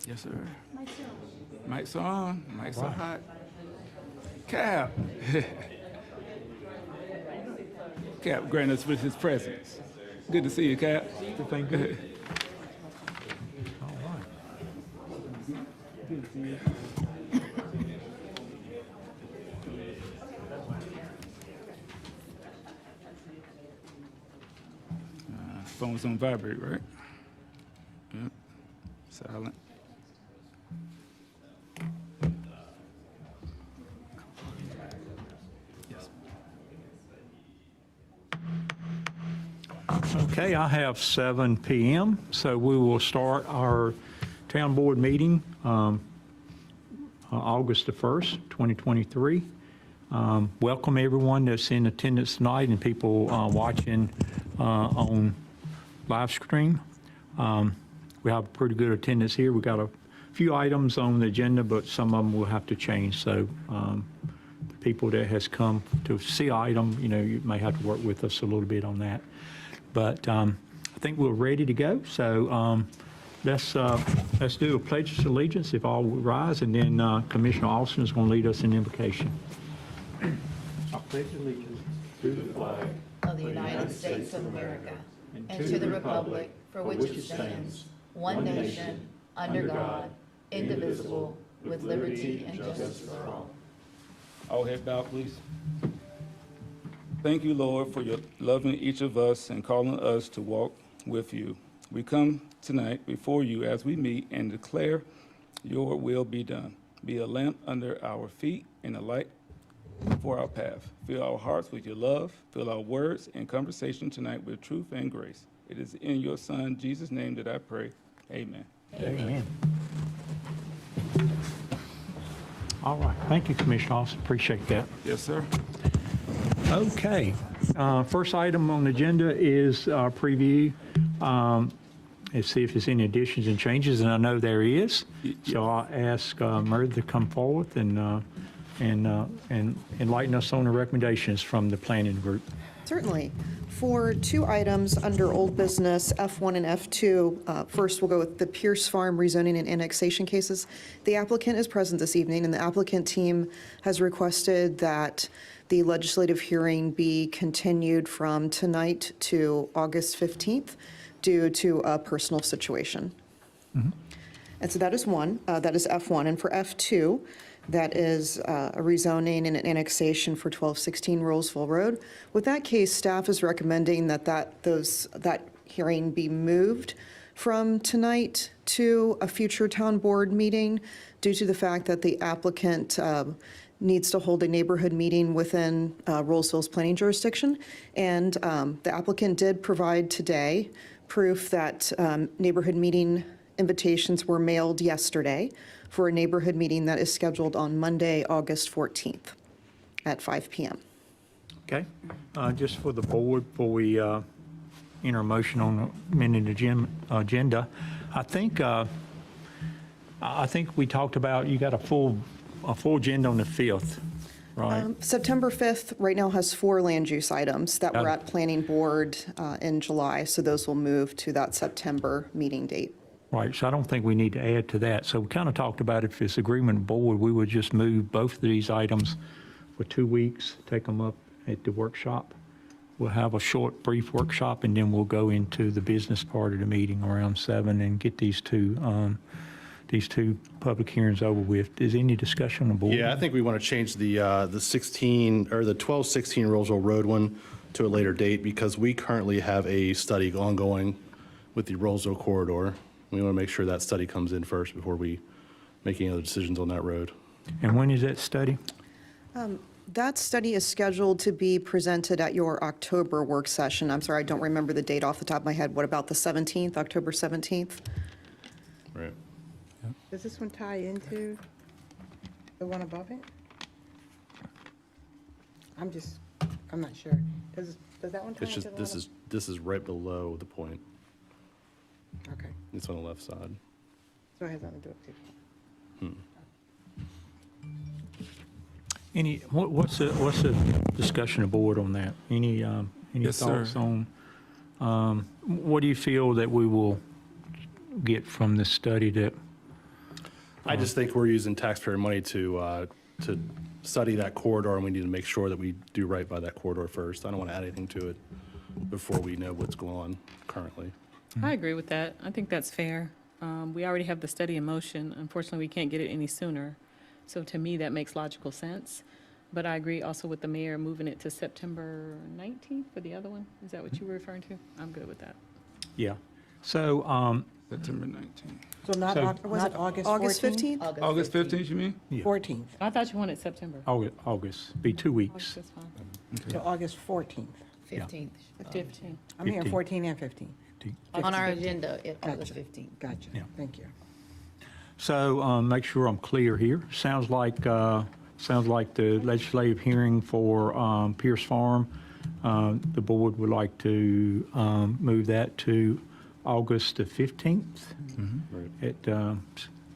Yes, sir. Mics on. Mics are hot. Cap. Cap grant us with his presence. Good to see you, Cap. Everything good? All right. Good to see you. Phone's on vibrate, right? Yep. Silent. Yes. Okay, I have 7 p.m., so we will start our town board meeting August the 1st, 2023. Welcome everyone that's in attendance tonight and people watching on live stream. We have pretty good attendance here. We got a few items on the agenda, but some of them will have to change. So the people that has come to see item, you may have to work with us a little bit on that. But I think we're ready to go. So let's do a pledge of allegiance if all would rise, and then Commissioner Austin is going to lead us in invocation. I pledge allegiance to the flag of the United States of America and to the republic for which it stands, one nation, under God, indivisible, with liberty and justice for all. All head bowed, please. Thank you, Lord, for your loving each of us and calling us to walk with you. We come tonight before you as we meet and declare your will be done. Be a lamp under our feet and a light for our path. Fill our hearts with your love. Fill our words and conversation tonight with truth and grace. It is in your Son, Jesus' name, that I pray. Amen. Amen. All right. Thank you, Commissioner Austin. Appreciate that. Yes, sir. Okay. First item on the agenda is our preview. Let's see if there's any additions and changes, and I know there is. So I'll ask Meredith to come forward and enlighten us on the recommendations from the planning group. Certainly. For 2 items under old business, F1 and F2, first we'll go with the Pierce Farm rezoning and annexation cases. The applicant is present this evening, and the applicant team has requested that the legislative hearing be continued from tonight to August 15th due to a personal situation. Mm-hmm. And so that is one, that is F1. And for F2, that is a rezoning and an annexation for 1216 Rolesville Road. With that case, staff is recommending that hearing be moved from tonight to a future town board meeting due to the fact that the applicant needs to hold a neighborhood meeting within Rolesville's planning jurisdiction. And the applicant did provide today proof that neighborhood meeting invitations were mailed yesterday for a neighborhood meeting that is scheduled on Monday, August 14th at 5 p.m. Okay. Just for the board, before we enter a motion on the amended agenda, I think we talked about you got a full agenda on the 5th, right? September 5th right now has 4 land use items that were at planning board in July, so those will move to that September meeting date. Right, so I don't think we need to add to that. So we kind of talked about if it's agreement board, we would just move both of these items for 2 weeks, take them up at the workshop. We'll have a short, brief workshop, and then we'll go into the business part of the meeting around 7 and get these two public hearings over with. Is any discussion on the board? Yeah, I think we want to change the 16 or the 1216 Roseville Road one to a later date because we currently have a study ongoing with the Roseville corridor. We want to make sure that study comes in first before we make any other decisions on that road. And when is that study? That study is scheduled to be presented at your October work session. I'm sorry, I don't remember the date off the top of my head. What about the 17th, October 17th? Right. Does this one tie into the one above it? I'm not sure. Does that one tie It's into just, the this is right below the point. Okay, It's on the left side. so it has nothing to do with it. What's the discussion of board on that? Any Yes, thoughts sir. on what do you feel that we will get from this study that I just think we're using taxpayer money to study that corridor, and we need to make sure that we do right by that corridor first. I don't want to add anything to it before we know what's going on currently. I agree with that. I think that's fair. We already have the study in motion. Unfortunately, we can't get it any sooner. So to me, that makes logical sense. But I agree also with the mayor moving it to September 19th for the other one. Is that what you were referring to? I'm good with that. Yeah. So, September 19th. So not, So- was it August 14th? August 15th? August 15th, you mean? 14th, I thought you wanted September. August, be 2 weeks. August is fine. so August 14th. 15th. 15. I'm hearing 15th. 14 and 15. On our agenda, August Gotcha. 15th. Gotcha, Yeah. thank you. So, make sure I'm clear here. Sounds like the legislative hearing for Pierce Farm, the board would like to move that to August the 15th at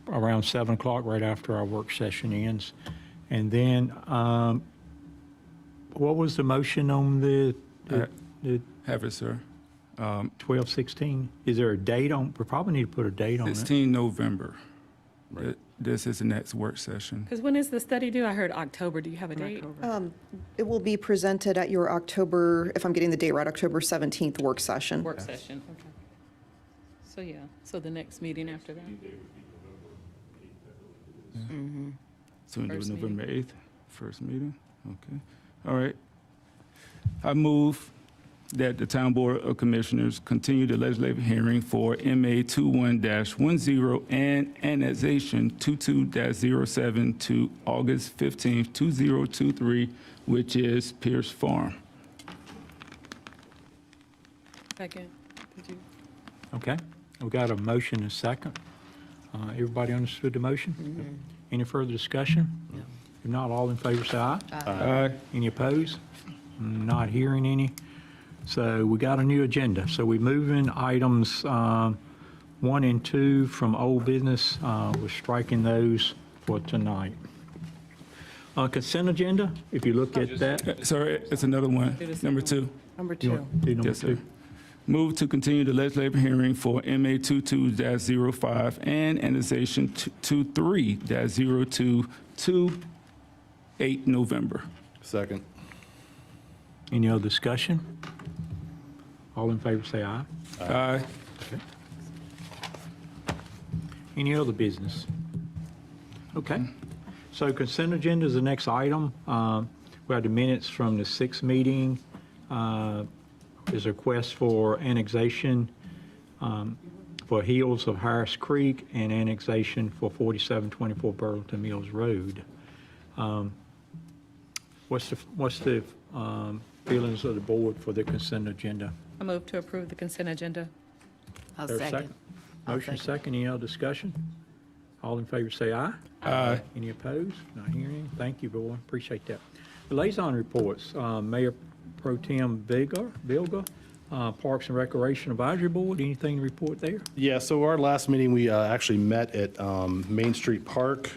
around 7 o'clock, right after our work session ends. And then, what was the motion on the Have it, sir. 12/16? Is there a date on, we probably need to put a date on it. 16 November. This is the next work session. Because when is the study due? I heard October. Do you have a date? It will be presented at your October, if I'm getting the date right, October 17th work session. Work session, okay. So, yeah, so the next meeting after that? So we do First November 8th, first meeting? Okay. All right. I move that the Town Board of Commissioners continue the legislative hearing for MA 21-10 and annexation 22-07 to August 15th, 2023, which is Pierce Farm. Second, did you? Okay, we got a motion and a second. Everybody understood the motion? Any further discussion? If not, all in favor say aye. Aye. Any opposed? Not hearing any. So we got a new agenda. So we're moving items 1 and 2 from old business. We're striking those for tonight. Consent agenda, if you look at that. Sorry, it's another one, number 2. Number You 2. want to do number Yes, sir. 2? Move to continue the legislative hearing for MA 22-05 and annexation 23-02 to 8 November. Second. Any other discussion? All in favor say aye. Aye. Any other business? Okay. So consent agenda is the next item. We have the minutes from the 6th meeting. There's a request for annexation for Hills of Harris Creek and annexation for 4724 Burlington Mills Road. What's the feelings of the board for the consent agenda? I move to approve the consent agenda. I'll There a second. Motion second, any other discussion? All in favor say aye. Aye. Any opposed? Not hearing any. Thank you, boy, appreciate that. Liaison reports, Mayor Pro Tem Bilga, Parks and Recreation Advisory Board, anything to report there? Yeah, so our last meeting, we actually met at Main Street Park.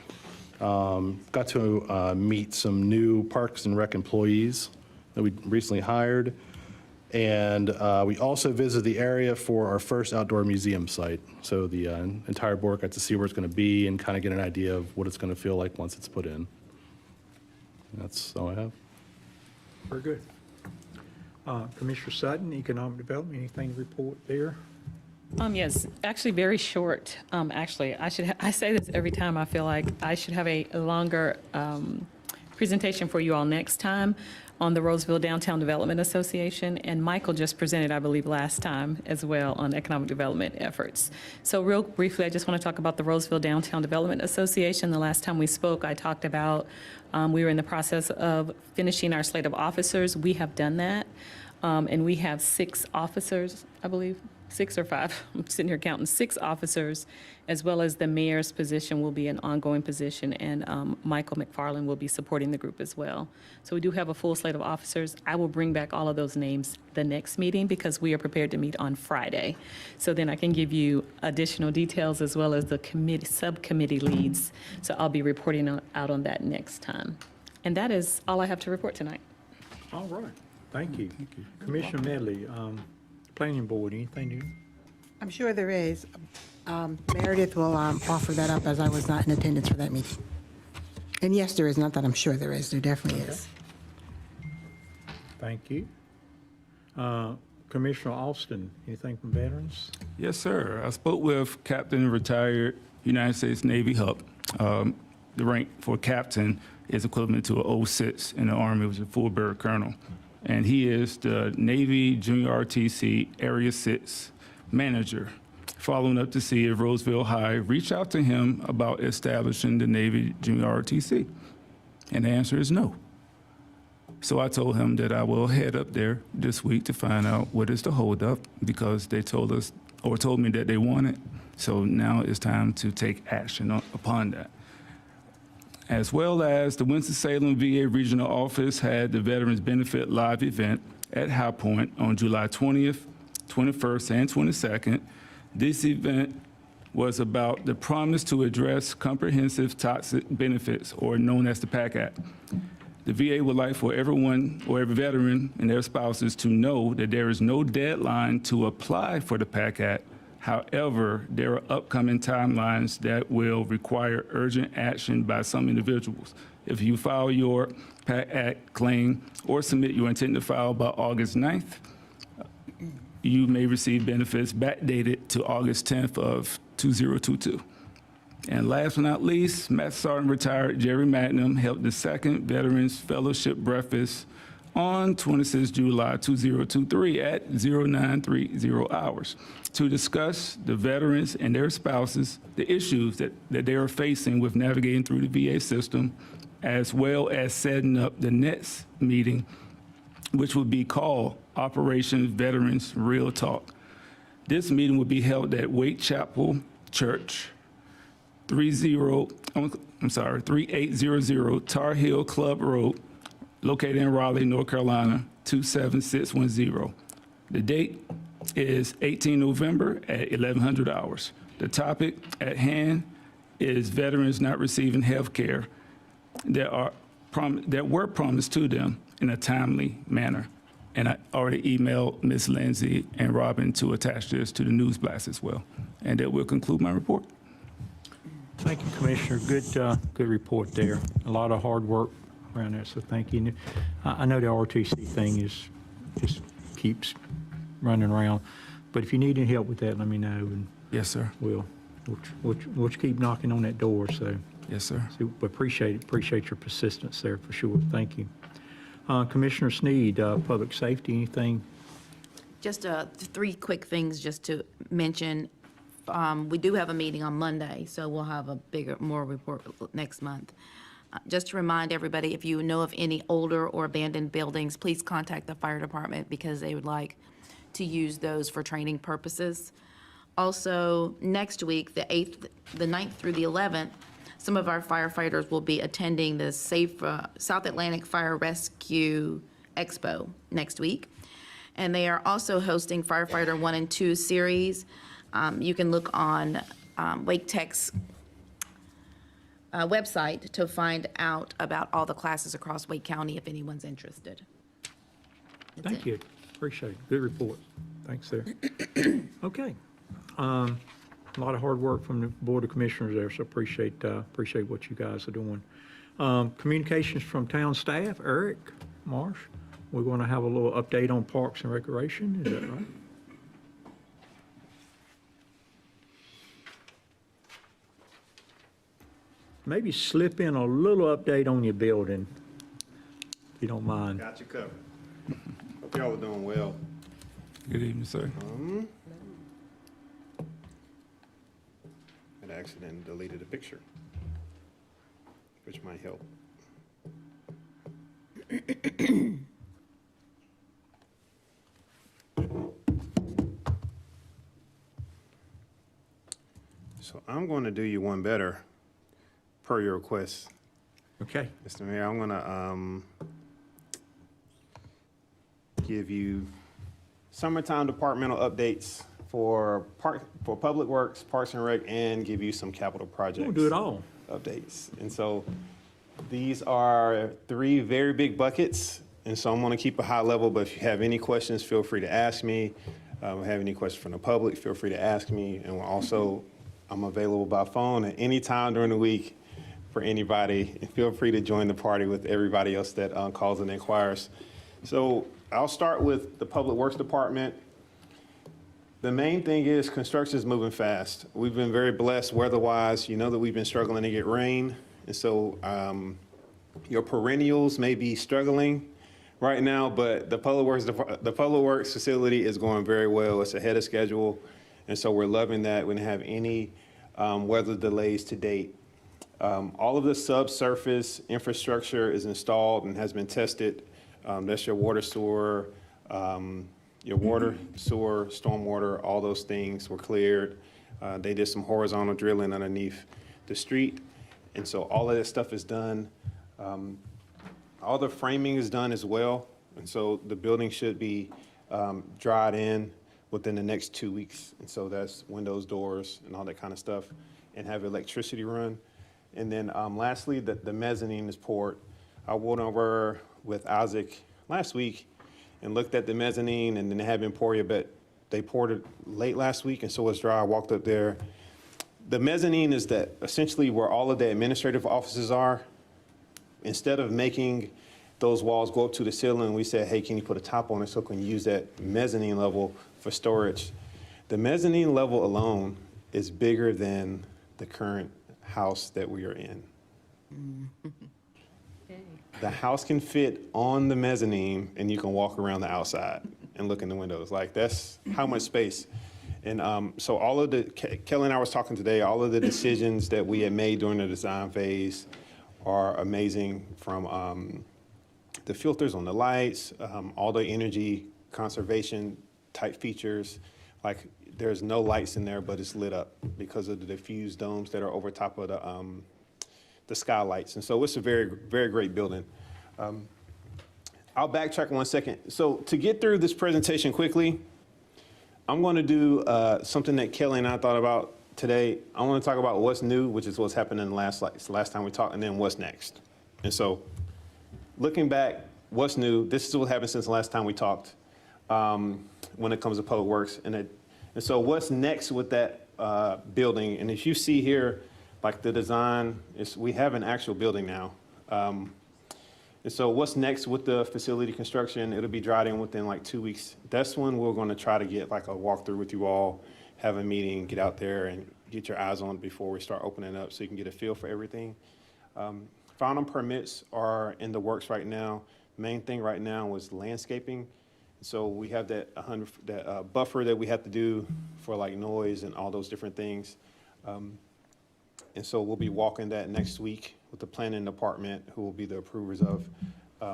Got to meet some new Parks and Rec employees that we recently hired. And we also visited the area for our first outdoor museum site. So the entire board got to see where it's going to be and kind of get an idea of what it's going to feel like once it's put in. That's all I have. Very good. Commissioner Sutton, Economic Development, anything to report there? Yes, actually very short. Actually, I say this every time. I feel like I should have a longer presentation for you all next time on the Rolesville Downtown Development Association. And Michael just presented, I believe, last time as well on economic development efforts. So real briefly, I just want to talk about the Rolesville Downtown Development Association. The last time we spoke, I talked about we were in the process of finishing our slate of officers. We have done that. And we have 6 officers, I believe. 6 or 5, I'm sitting here counting, 6 officers, as well as the mayor's position will be an ongoing position, and Michael McFarland will be supporting the group as well. So we do have a full slate of officers. I will bring back all of those names the next meeting because we are prepared to meet on Friday. So then I can give you additional details as well as the committee, subcommittee leads. So I'll be reporting out on that next time. And that is all I have to report tonight. All right, thank you. Commissioner Medley, Planning Board, anything new? I'm sure there is. Meredith will offer that up as I was not in attendance for that meeting. And yes, there is, not that I'm sure there is, there definitely is. Thank you. Commissioner Austin, anything from veterans? Yes, sir. I spoke with Captain retired United States Navy Huck. The rank for captain is equivalent to an 06 in the Army, which is a full bird colonel. And he is the Navy Junior RTC Area 6 manager, following up to see if Rolesville High reached out to him about establishing the Navy Junior RTC. And the answer is no. So I told him that I will head up there this week to find out what is the holdup, because they told us, or told me that they want it. So now it's time to take action upon that. As well as the Winston-Salem VA Regional Office had the Veterans Benefit Live event at High Point on July 20th, 21st, and 22nd. This event was about the promise to address comprehensive toxic benefits, or known as the PAC Act. The VA would like for everyone, or every veteran and their spouses, to know that there is no deadline to apply for the PAC Act. However, there are upcoming timelines that will require urgent action by some individuals. If you file your PAC Act claim or submit your intent to file by August 9th, you may receive benefits backdated to August 10th of 2022. And last but not least, Master Sergeant retired Jerry Magnum held the second Veterans Fellowship Breakfast on 26 July 2023 at 0930 hours to discuss the veterans and their spouses, the issues that they are facing with navigating through the VA system, as well as setting up the next meeting, which would be called Operation Veterans Real Talk. This meeting will be held at Wake Chapel Church, 3800 Tar Heel Club Road, located in Raleigh, North Carolina, 27610. The date is 18 November at 1100 hours. The topic at hand is veterans not receiving health care that were promised to them in a timely manner. And I already emailed Ms. Lindsay and Robin to attach this to the news blast as well. And that will conclude my report. Thank you, Commissioner. Good report there. A lot of hard work around there, so thank you. I know the RTC thing just keeps running around, but if you need any help with that, let me know, and Yes, sir. we'll keep knocking on that door. So, Yes, sir. we appreciate your persistence there for sure. Thank you. Commissioner Sneed, Public Safety, anything? Just three quick things just to mention. We do have a meeting on Monday, so we'll have a more report next month. Just to remind everybody, if you know of any older or abandoned buildings, please contact the fire department because they would like to use those for training purposes. Also, next week, the 9th through the 11th, some of our firefighters will be attending the South Atlantic Fire Rescue Expo next week. And they are also hosting Firefighter 1 and 2 series. You can look on Wake Tech's website to find out about all the classes across Wake County if anyone's interested. That's Thank it. you. Appreciate it. Good report. Thanks, sir. Okay. A lot of hard work from the Board of Commissioners there, so appreciate what you guys are doing. Communications from town staff, Eric Marsh. We're going to have a little update on Parks and Recreation. Is that right? Maybe slip in a little update on your building, if you don't mind. Got you covered. Hope y'all were doing well. Good evening, sir. An accident deleted a picture, which might help. So I'm going to do you one better, per your request, Okay. Mr. Mayor. I'm going to give you summertime departmental updates for Public Works, Parks and Rec, and give you some capital projects. We'll do it all. Updates. And so these are three very big buckets. And so I'm going to keep a high level, but if you have any questions, feel free to ask me. Have any questions from the public, feel free to ask me. And we'll also I'm available by phone at any time during the week for anybody. And feel free to join the party with everybody else that calls and inquires. So I'll start with the Public Works Department. The main thing is construction is moving fast. We've been very blessed weather-wise. You know that we've been struggling to get rain. And so your perennials may be struggling right now, but the Public Works facility is going very well. It's ahead of schedule. And so we're loving that. We didn't have any weather delays to date. All of the subsurface infrastructure is installed and has been tested. That's your water, sewer, stormwater, all those things were cleared. They did some horizontal drilling underneath the street. And so all of that stuff is done. All the framing is done as well. And so the building should be dried in within the next 2 weeks. And so that's windows, doors, and all that kind of stuff, and have electricity run. And then lastly, the mezzanine is poured. I went over with Isaac last week and looked at the mezzanine, and then they haven't poured yet, but they poured it late last week, and so it's dry. I walked up there. The mezzanine is that essentially where all of the administrative offices are. Instead of making those walls go up to the ceiling, we said, hey, can you put a top on it so we can use that mezzanine level for storage? The mezzanine level alone is bigger than the current house that we are in. The house can fit on the mezzanine, and you can walk around the outside and look in the windows. Like, that's how much space. And so all of the, Kelly and I was talking today, all of the decisions that we had made during the design phase are amazing, from the filters on the lights, all the energy conservation type features. Like, there's no lights in there, but it's lit up because of the diffused domes that are over top of the skylights. And so it's a very, very great building. I'll backtrack 1 second. So to get through this presentation quickly, I'm going to do something that Kelly and I thought about today. I want to talk about what's new, which is what's happened in the last time we talked, and then what's next. And so looking back, what's new? This is what happened since the last time we talked when it comes to Public Works. And so what's next with that building? And as you see here, like the design, we have an actual building now. And so what's next with the facility construction? It'll be dried in within like 2 weeks. That's when we're going to try to get like a walkthrough with you all, have a meeting, get out there and get your eyes on it before we start opening up so you can get a feel for everything. Final permits are in the works right now. Main thing right now was landscaping. So we have that buffer that we have to do for like noise and all those different things. And so we'll be walking that next week with the planning department, who will be the approvers of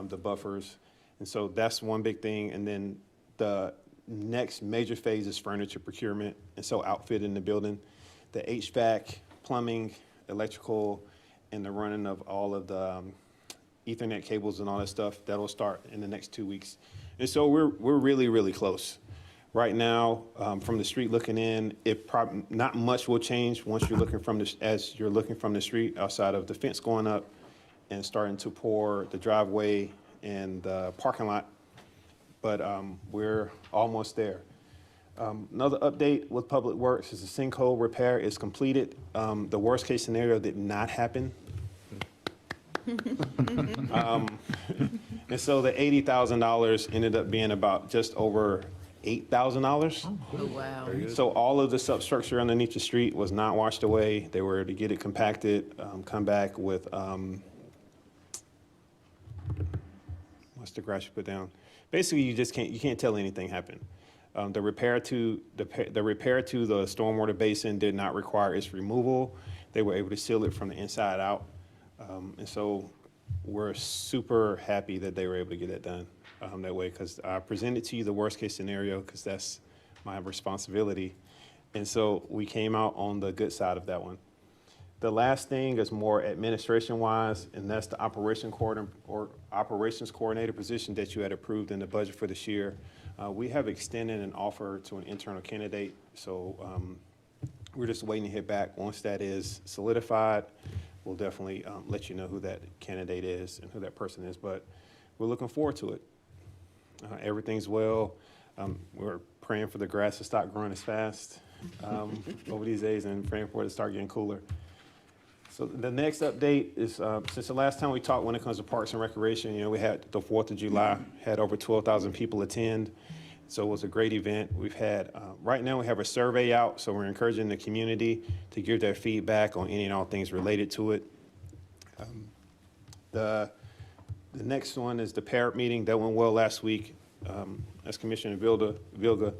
the buffers. And so that's one big thing. And then the next major phase is furniture procurement. And so outfitting the building, the HVAC, plumbing, electrical, and the running of all of the Ethernet cables and all that stuff, that'll start in the next 2 weeks. And so we're really, really close. Right now, from the street looking in, not much will change once you're looking from the street, outside of the fence going up and starting to pour the driveway and the parking lot. But we're almost there. Another update with Public Works is the sinkhole repair is completed. The worst case scenario did not happen. And so the $80,000 ended up being about just over $8,000. Oh, wow. So all of the substructure underneath the street was not washed away. They were to get it compacted, come back with, what's the grass you put down? Basically, you can't tell anything happened. The repair to the stormwater basin did not require its removal. They were able to seal it from the inside out. And so we're super happy that they were able to get that done that way, because I presented to you the worst case scenario because that's my responsibility. And so we came out on the good side of that one. The last thing is more administration wise, and that's the operations coordinator position that you had approved in the budget for this year. We have extended an offer to an internal candidate. So we're just waiting to hear back. Once that is solidified, we'll definitely let you know who that candidate is and who that person is, but we're looking forward to it. Everything's well. We're praying for the grass to stop growing as fast. over these days and praying for it to start getting cooler. So the next update is, since the last time we talked when it comes to Parks and Recreation, we had the 4th of July, had over 12,000 people attend. So it was a great event. We've had, right now we have a survey out, so we're encouraging the community to give their feedback on any and all things related to it. The next one is the parent meeting. That went well last week. As Commissioner Vilga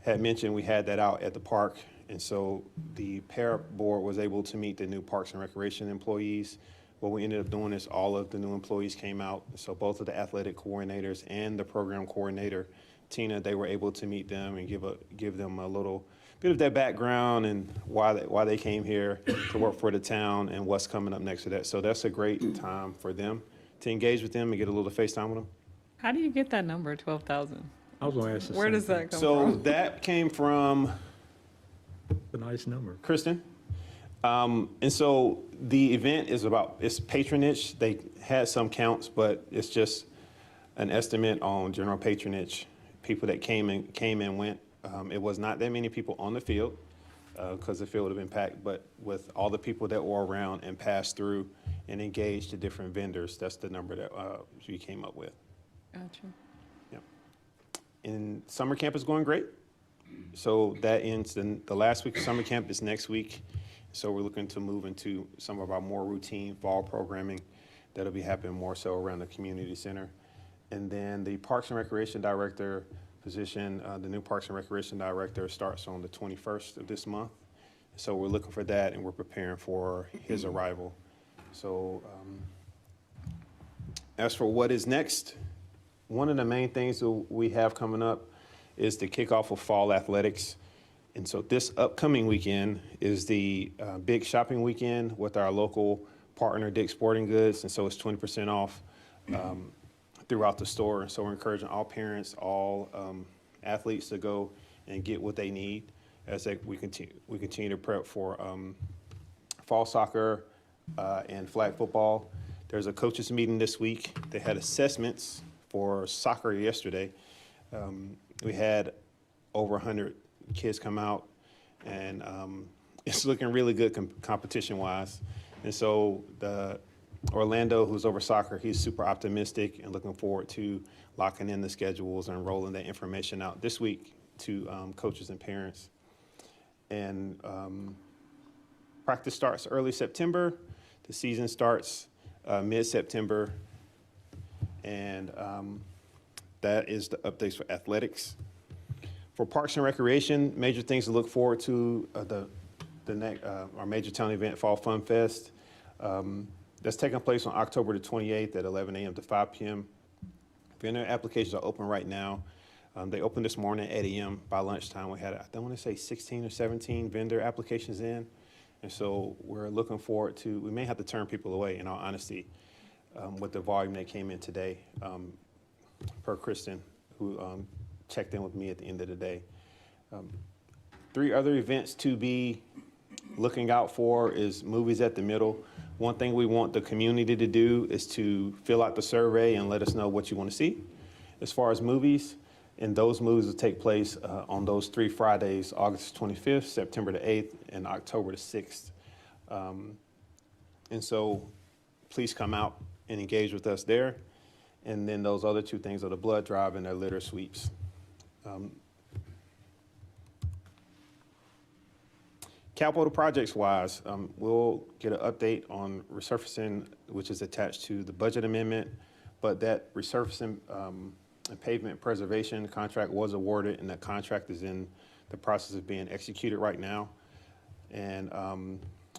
had mentioned, we had that out at the park. And so the parent board was able to meet the new Parks and Recreation employees. What we ended up doing is all of the new employees came out. So both of the athletic coordinators and the program coordinator, Tina, they were able to meet them and give them a little bit of their background and why they came here to work for the town and what's coming up next to that. So that's a great time for them to engage with them and get a little FaceTime with them. How do you get that number, 12,000? I was going to ask the Where same does thing. that come So from? that came from A nice number. Kristen. And so the event is it's patronage. They had some counts, but it's just an estimate on general patronage, people that came and went. It was not that many people on the field because the field would have been packed, but with all the people that were around and passed through and engaged the different vendors, that's the number that we came up with. Gotcha. And summer camp is going great. So that ends, the last week of summer camp is next week. So we're looking to move into some of our more routine fall programming that'll be happening more so around the community center. And then the Parks and Recreation Director position, the new Parks and Recreation Director starts on the 21st of this month. So we're looking for that and we're preparing for his arrival. So as for what is next, one of the main things that we have coming up is the kickoff of fall athletics. And so this upcoming weekend is the big shopping weekend with our local partner, Dick's Sporting Goods. And so it's 20% off throughout the store. And so we're encouraging all parents, all athletes to go and get what they need as we continue to prep for fall soccer and flag football. There's a coaches meeting this week. They had assessments for soccer yesterday. We had over 100 kids come out, and it's looking really good competition-wise. And so the Orlando, who's over soccer, he's super optimistic and looking forward to locking in the schedules and rolling that information out this week to coaches and parents. And practice starts early September. The season starts mid-September. And that is the updates for athletics. For Parks and Recreation, major things to look forward to, our major town event, Fall Fun Fest. That's taking place on October the 28th at 11 a.m. to 5 p.m. Vendor applications are open right now. They opened this morning at 8 a.m. By lunchtime, we had, I want to say 16 or 17 vendor applications in. And so we're looking forward to, we may have to turn people away, in all honesty, with the volume that came in today, per Kristen, who checked in with me at the end of the day. 3 other events to be looking out for is Movies at the Middle. One thing we want the community to do is to fill out the survey and let us know what you want to see as far as movies. And those movies will take place on those 3 Fridays, August 25th, September the 8th, and October the 6th. And so please come out and engage with us there. And then those other 2 things are the blood drive and their litter sweeps. Capital projects wise, we'll get an update on resurfacing, which is attached to the budget amendment, but that resurfacing and pavement preservation contract was awarded, and that contract is in the process of being executed right now. And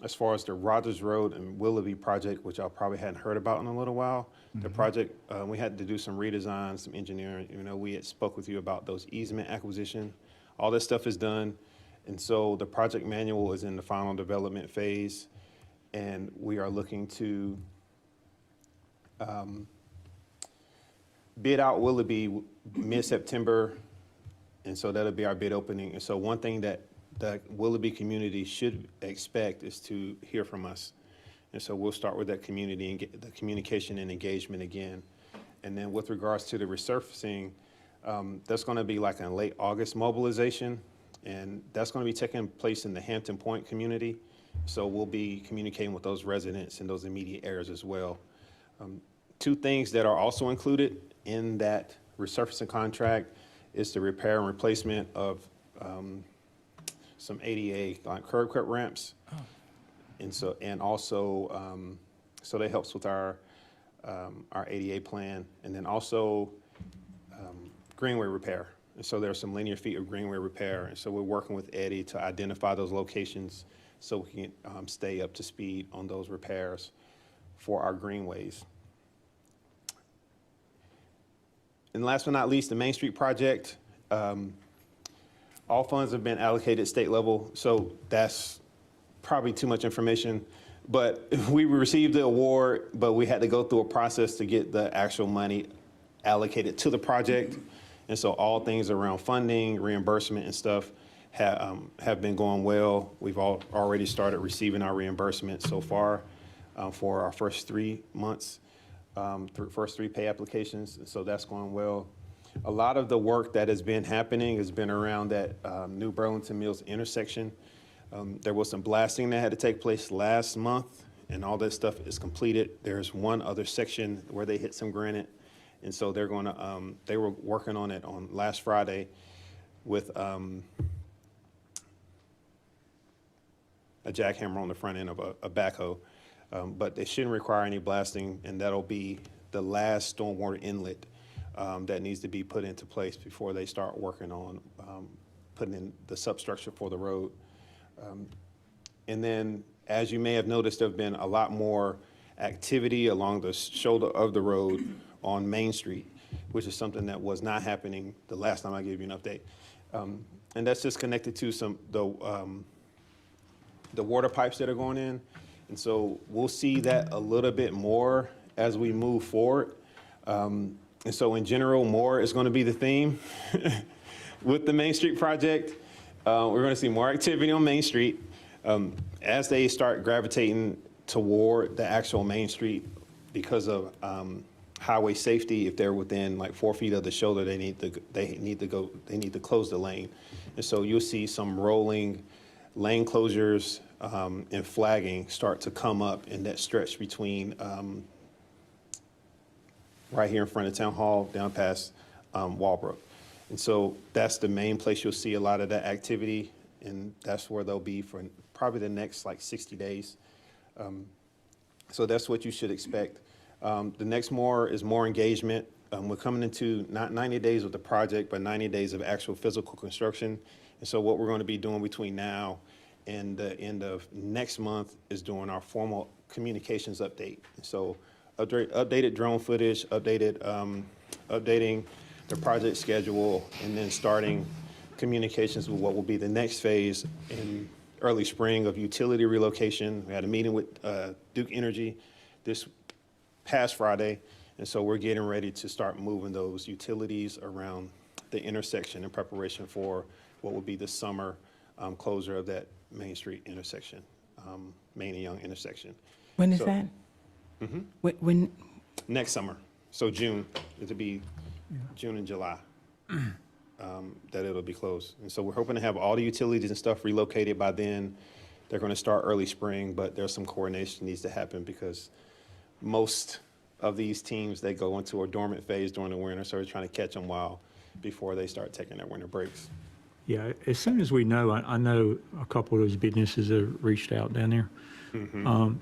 as far as the Rogers Road and Willoughby project, which I probably hadn't heard about in a little while, the project, we had to do some redesign, some engineering. We had spoke with you about those easement acquisition. All that stuff is done. And so the project manual is in the final development phase, and we are looking to bid out Willoughby mid-September, and so that'll be our bid opening. And so one thing that the Willoughby community should expect is to hear from us. And so we'll start with that community and get the communication and engagement again. And then with regards to the resurfacing, that's going to be like a late August mobilization. And that's going to be taking place in the Hampton Point community. So we'll be communicating with those residents in those immediate areas as well. Two things that are also included in that resurfacing contract is the repair and replacement of some ADA like curb cut ramps. And also, so that helps with our ADA plan. And then also greenway repair. And so there's some linear feet of greenway repair. And so we're working with Eddie to identify those locations so we can stay up to speed on those repairs for our greenways. And last but not least, the Main Street project. All funds have been allocated state level, so that's probably too much information. But we received the award, but we had to go through a process to get the actual money allocated to the project. And so all things around funding, reimbursement and stuff have been going well. We've already started receiving our reimbursement so far for our first 3 months, first 3 pay applications. So that's going well. A lot of the work that has been happening has been around that New Burlington Mills intersection. There was some blasting that had to take place last month, and all that stuff is completed. There's one other section where they hit some granite, and so they're going to. They were working on it on last Friday with a jackhammer on the front end of a backhoe, but they shouldn't require any blasting, and that'll be the last stormwater inlet that needs to be put into place before they start working on putting in the substructure for the road. And then, as you may have noticed, there have been a lot more activity along the shoulder of the road on Main Street, which is something that was not happening the last time I gave you an update. And that's just connected to the water pipes that are going in. And so we'll see that a little bit more as we move forward. And so in general, more is going to be the theme with the Main Street project. We're going to see more activity on Main Street as they start gravitating toward the actual Main Street because of highway safety. If they're within like 4 feet of the shoulder, they need to close the lane. And so you'll see some rolling lane closures and flagging start to come up in that stretch between right here in front of Town Hall down past Walbrook. And so that's the main place you'll see a lot of that activity, and that's where they'll be for probably the next like 60 days. So that's what you should expect. The next is more engagement. We're coming into not 90 days with the project, but 90 days of actual physical construction. And so what we're going to be doing between now and the end of next month is doing our formal communications update. So updated drone footage, updating the project schedule, and then starting communications with what will be the next phase in early spring of utility relocation. We had a meeting with Duke Energy this past Friday, and so we're getting ready to start moving those utilities around the intersection in preparation for what will be the summer closure of that Main Street intersection, Main and Young intersection. When is So- that? When, Next summer, so June, it'll be June and July, that it'll be closed. And so we're hoping to have all the utilities and stuff relocated by then. They're going to start early spring, but there's some coordination needs to happen because most of these teams, they go into a dormant phase during the winter, so we're trying to catch them before they start taking their winter breaks. Yeah, as soon as we know, I know a couple of those businesses have reached out down there.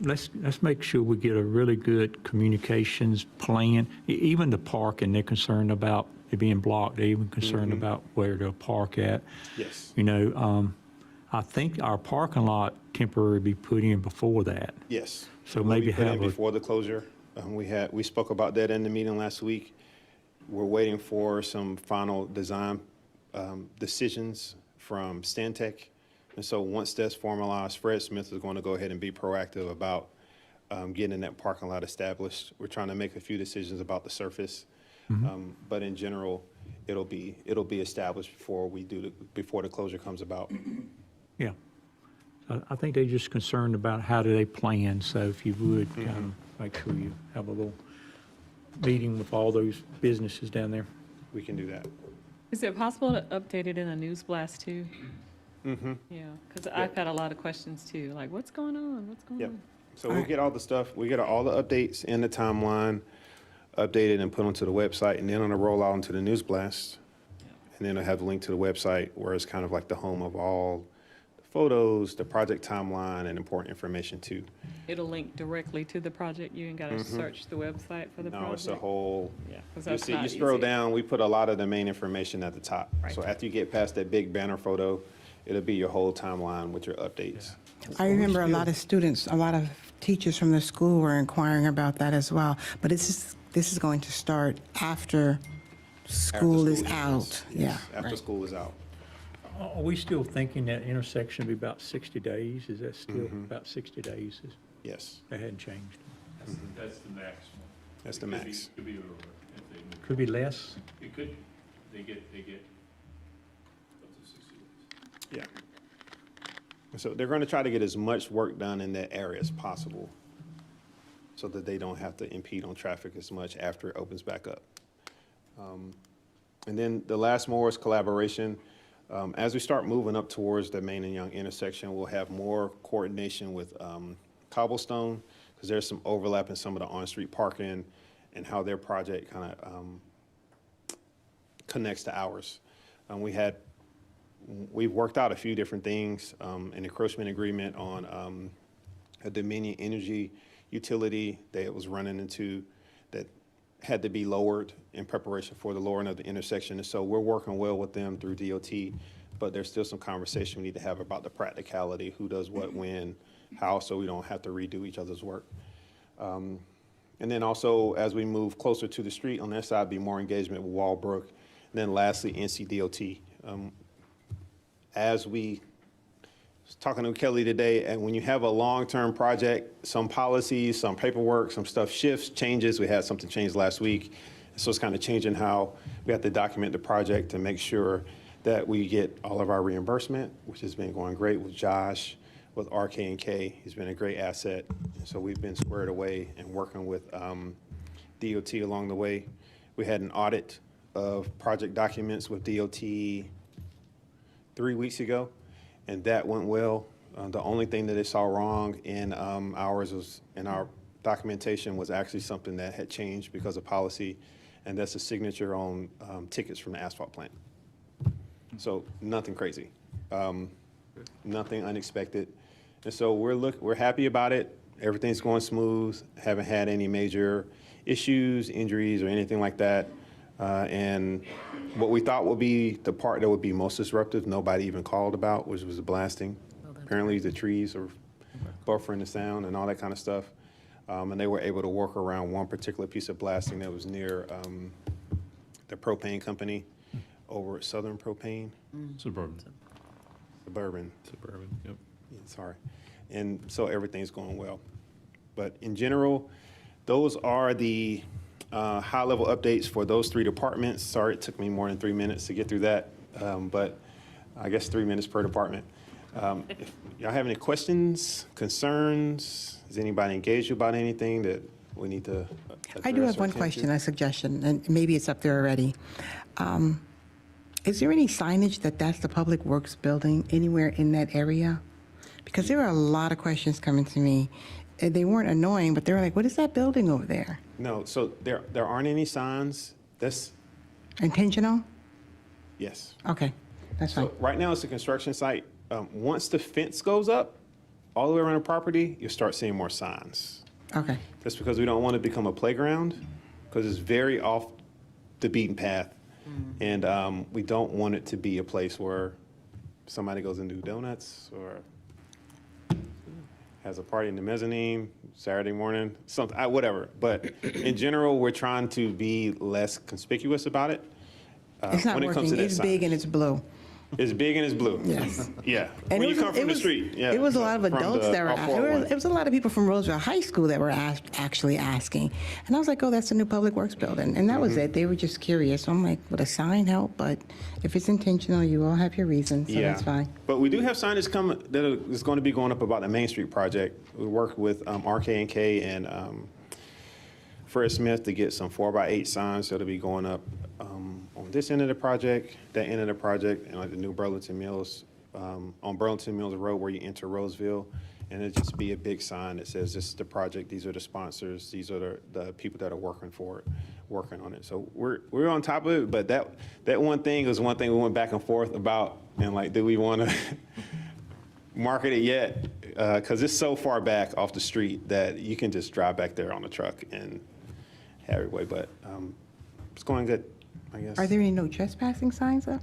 Let's make sure we get a really good communications plan. Even the parking, they're concerned about it being blocked. They're even concerned about where to park at. Yes. You know, I think our parking lot temporarily be put in before that. Yes. So We'll maybe be put in have a, before the closure. We spoke about that in the meeting last week. We're waiting for some final design decisions from Stantec. And so once that's formalized, Fred Smith is going to go ahead and be proactive about getting that parking lot established. We're trying to make a few decisions about the surface, but in general, it'll be established before the closure comes about. yeah. I think they're just concerned about how do they plan. So if you would kind of make sure you have a little meeting with all those businesses down there. We can do that. Is it possible to update it in a news blast too? Yeah, because I've had a lot of questions too, like, what's going on? What's going Yep. on? So we'll get all the stuff, we get all the updates in the timeline, updated and put onto the website, and then on the rollout into the news blast. And then I have the link to the website where it's kind of like the home of all the photos, the project timeline, and important information too. It'll link directly to the project. You ain't got to search the website for the project. No, it's a whole, Yeah, because you that's see, not you scroll easy. down, we put a lot of the main information at the top. Right. So after you get past that big banner photo, it'll be your whole timeline with your updates. I remember a lot of students, a lot of teachers from the school were inquiring about that as well. But this is going to start after school is out. Yeah, After right. school is out. Are we still thinking that intersection will be about 60 days? Is that still about 60 days? Yes, That hadn't changed. That's the maximum. that's the max. Could be over if they move. Could be less? It could, they get up to 60 days. Yeah. So they're going to try to get as much work done in that area as possible so that they don't have to impede on traffic as much after it opens back up. And then the last more is collaboration. As we start moving up towards the Main and Young intersection, we'll have more coordination with Cobblestone because there's some overlap in some of the on-street parking and how their project kind of connects to ours. We've worked out a few different things, an encroachment agreement on a Dominion Energy utility that was running into that had to be lowered in preparation for the lowering of the intersection. And so we're working well with them through DOT, but there's still some conversation we need to have about the practicality, who does what, when, how, so we don't have to redo each other's work. And then also, as we move closer to the street, on their side, be more engagement with Walbrook. And then lastly, NCDOT. As we was talking to Kelly today, and when you have a long-term project, some policies, some paperwork, some stuff shifts, changes. We had something change last week. So it's kind of changing how we have to document the project to make sure that we get all of our reimbursement, which has been going great with Josh, with RK&K. He's been a great asset. So we've been squared away and working with DOT along the way. We had an audit of project documents with DOT 3 weeks ago, and that went well. The only thing that they saw wrong in our documentation was actually something that had changed because of policy, and that's a signature on tickets from the asphalt plant. So nothing crazy, nothing unexpected, and so we're happy about it. Everything's going smooth. Haven't had any major issues, injuries, or anything like that. And what we thought would be the part that would be most disruptive, nobody even called about, which was the blasting. Apparently the trees are buffering the sound and all that kind of stuff. And they were able to work around one particular piece of blasting that was near the propane company over at Southern Propane. Suburban. Suburban. Yep. Yeah, sorry. And so everything's going well. But in general, those are the high-level updates for those three departments. Sorry, it took me more than 3 minutes to get through that, but I guess 3 minutes per department. If y'all have any questions, concerns, is anybody engaged about anything that we need to address? I do have or one attend to? question, a suggestion, and maybe it's up there already. Is there any signage that that's the Public Works building anywhere in that area? Because there are a lot of questions coming to me. They weren't annoying, but they were like, what is that building over there? No, so there aren't any signs. That's, Intentional? yes. Okay, that's fine. So right now it's a construction site. Once the fence goes up all the way around the property, you'll start seeing more signs. Okay, That's because we don't want to become a playground, because it's very off the beaten path. And we don't want it to be a place where somebody goes and do donuts or has a party in the mezzanine Saturday morning, something, whatever. But in general, we're trying to be less conspicuous about it. it's not when it comes to working. that It's big and signage. it's blue. It's big and it's blue. Yes. Yeah. And When it you was- come from it the was- street, yeah. It was a lot of from adults the- that were, off it 401. was a lot of people from Rolesville High School that were actually asking. And I was like, oh, that's the new Public Works building. And that was it. They were just curious. So I'm like, would a sign help? But if it's intentional, you all have your reasons, so that's fine. But we do have signage coming that is going to be going up about the Main Street project. We worked with RK&K and Fred Smith to get some 4x8 signs that'll be going up on this end of the project, that end of the project, and like the New Burlington Mills on Burlington Mills Road where you enter Rolesville. And it'd just be a big sign that says, this is the project, these are the sponsors, these are the people that are working on it. So we're on top of it, but that one thing was one thing we went back and forth about, and like, do we want to market it yet? Because it's so far back off the street that you can just drive back there on the truck and have your way, but it's going good, I guess. Are there any no trespassing signs up?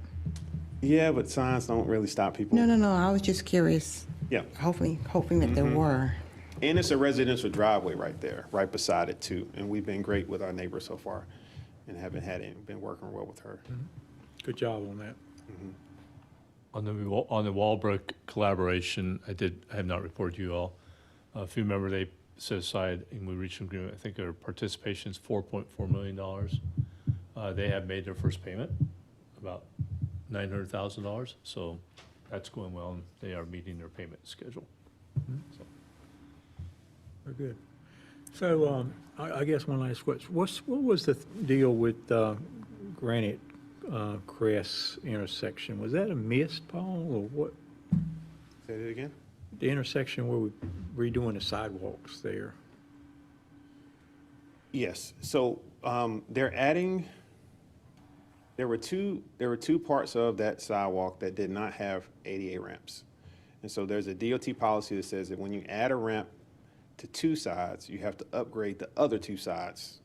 Yeah, but signs don't really stop people. No, I was just curious, Yeah. hoping that there were. And it's a residential driveway right there, right beside it too. And we've been great with our neighbor so far and haven't had any, been working well with her. Good job on that. On the Walbrook collaboration, I have not reported to you all. If you remember, they set aside, and we reached an agreement, I think their participation is $4.4 million. They have made their first payment, about $900,000, so that's going well, and they are meeting their payment schedule. So, Very good. So I guess one last question. What was the deal with Granite Crest intersection? Was that a mist, Paul, or what? Say it again? The intersection where we're redoing the sidewalks there? Yes. So they're adding. There were two parts of that sidewalk that did not have ADA ramps, and so there's a DOT policy that says that when you add a ramp to two sides, you have to upgrade the other two sides,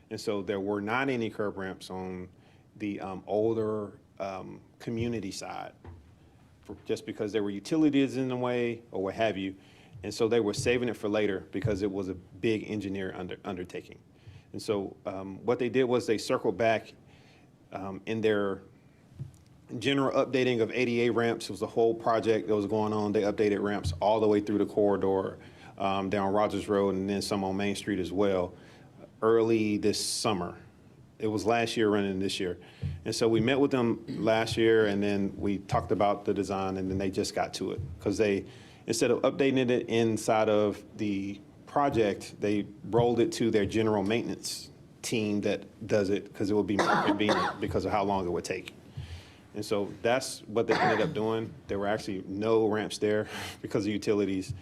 and so there were not any curb ramps on the older community side, just because there were utilities in the way or what have you, and so they were saving it for later because it was a big engineer undertaking, and so what they did was they circled back. In their general updating of ADA ramps, it was a whole project that was going on. They updated ramps all the way through the corridor, down Rogers Road, and then some on Main Street as well, early this summer. It was last year running this year. And so we met with them last year, and then we talked about the design, and then they just got to it. Because they, instead of updating it inside of the project, they rolled it to their general maintenance team that does it, because it would be more convenient because of how long it would take. And so that's what they ended up doing. There were actually no ramps there because of utilities.